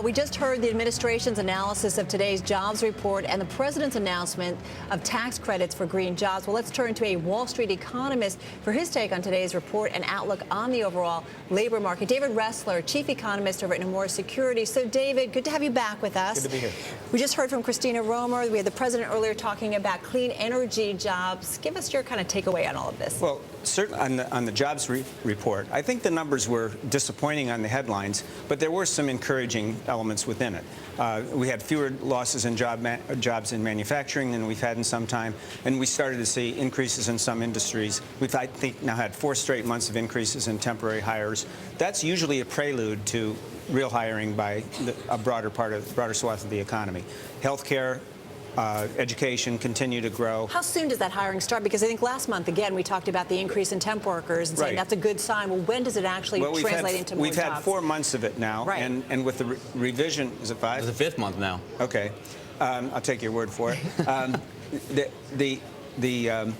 We just heard the administration's analysis of today's jobs report and the president's announcement of tax credits for green jobs. Well, let's turn to a Wall Street economist for his take on today's report and outlook on the overall labor market. David Resler, chief economist over at Nomura Securities. So, David, good to have you back with us. Good to be here. We just heard from Christina Romer. We had the president earlier talking about clean energy jobs. Give us your kind of takeaway on all of this. Well, certainly on the jobs report, I think the numbers were disappointing on the headlines, but there were some encouraging elements within it. We had fewer losses in jobs in manufacturing than we've had in some time, and we started to see increases in some industries. We've, I think, now had 4 straight months of increases in temporary hires. That's usually a prelude to real hiring by a broader swath of the economy. Healthcare, education continue to grow. How soon does that hiring start? Because I think last month, again, we talked about the increase in temp workers and saying that's a good sign. Well, when does it actually translate into more jobs? We've had 4 months of it now, right. and with the revision, is it 5? It's the 5th month now. Okay, I'll take your word for it. The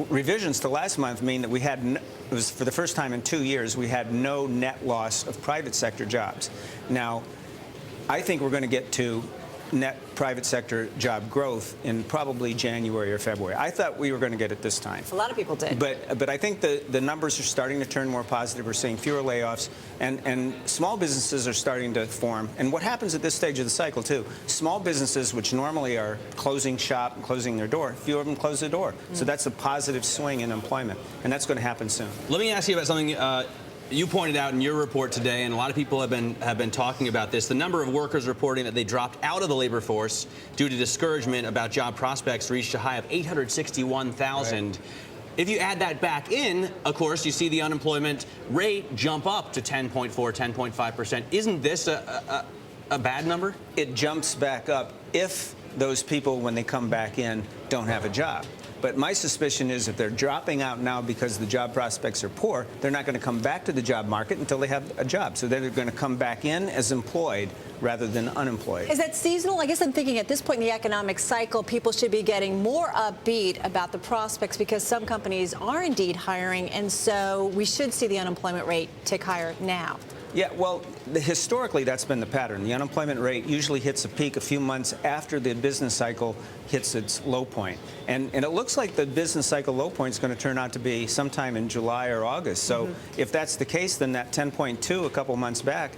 revisions to last month mean that we had, it was for the first time in 2 years, we had no net loss of private sector jobs. Now, I think we're going to get to net private sector job growth in probably January or February. I thought we were going to get it this time. A lot of people did. But I think the numbers are starting to turn more positive. We're seeing fewer layoffs, and small businesses are starting to form. And what happens at this stage of the cycle, too, small businesses, which normally are closing shop and closing their door, few of them close the door. So that's a positive swing in employment, and that's going to happen soon. Let me ask you about something you pointed out in your report today, and a lot of people have been talking about this. The number of workers reporting that they dropped out of the labor force due to discouragement about job prospects reached a high of 861,000. Right. If you add that back in, of course, you see the unemployment rate jump up to 10.4, 10.5%. Isn't this a bad number? It jumps back up if those people, when they come back in, don't have a job. But my suspicion is if they're dropping out now because the job prospects are poor, they're not going to come back to the job market until they have a job. So they're going to come back in as employed rather than unemployed. Is that seasonal? I guess I'm thinking at this point in the economic cycle, people should be getting more upbeat about the prospects because some companies are indeed hiring, and so we should see the unemployment rate tick higher now. Yeah, well, historically, that's been the pattern. The unemployment rate usually hits a peak a few months after the business cycle hits its low point. And it looks like the business cycle low point is going to turn out to be sometime in July or August. So if that's the case, then that 10.2 a couple months back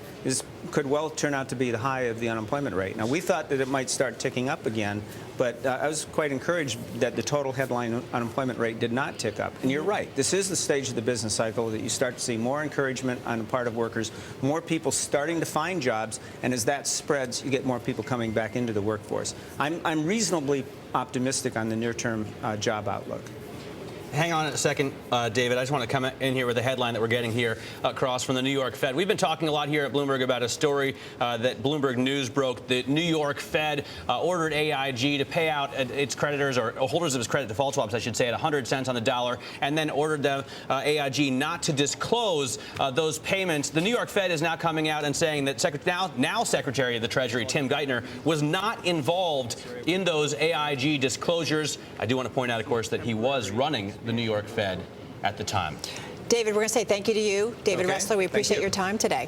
could well turn out to be the high of the unemployment rate. Now, we thought that it might start ticking up again, but I was quite encouraged that the total headline unemployment rate did not tick up. And you're right. This is the stage of the business cycle that you start to see more encouragement on the part of workers, more people starting to find jobs, and as that spreads, you get more people coming back into the workforce. I'm reasonably optimistic on the near-term job outlook. Hang on a second, David. I just want to come in here with the headline that we're getting here across from the New York Fed. We've been talking a lot here at Bloomberg about a story that Bloomberg News broke. The New York Fed ordered AIG to pay out its creditors, or holders of its credit default swaps, I should say, at 100 cents on the dollar, and then ordered them, AIG, not to disclose those payments. The New York Fed is now coming out and saying that now Secretary of the Treasury, Tim Geithner, was not involved in those AIG disclosures. I do want to point out, of course, that he was running the New York Fed at the time. David, we're going to say thank you to you. David Resler, we appreciate your time today.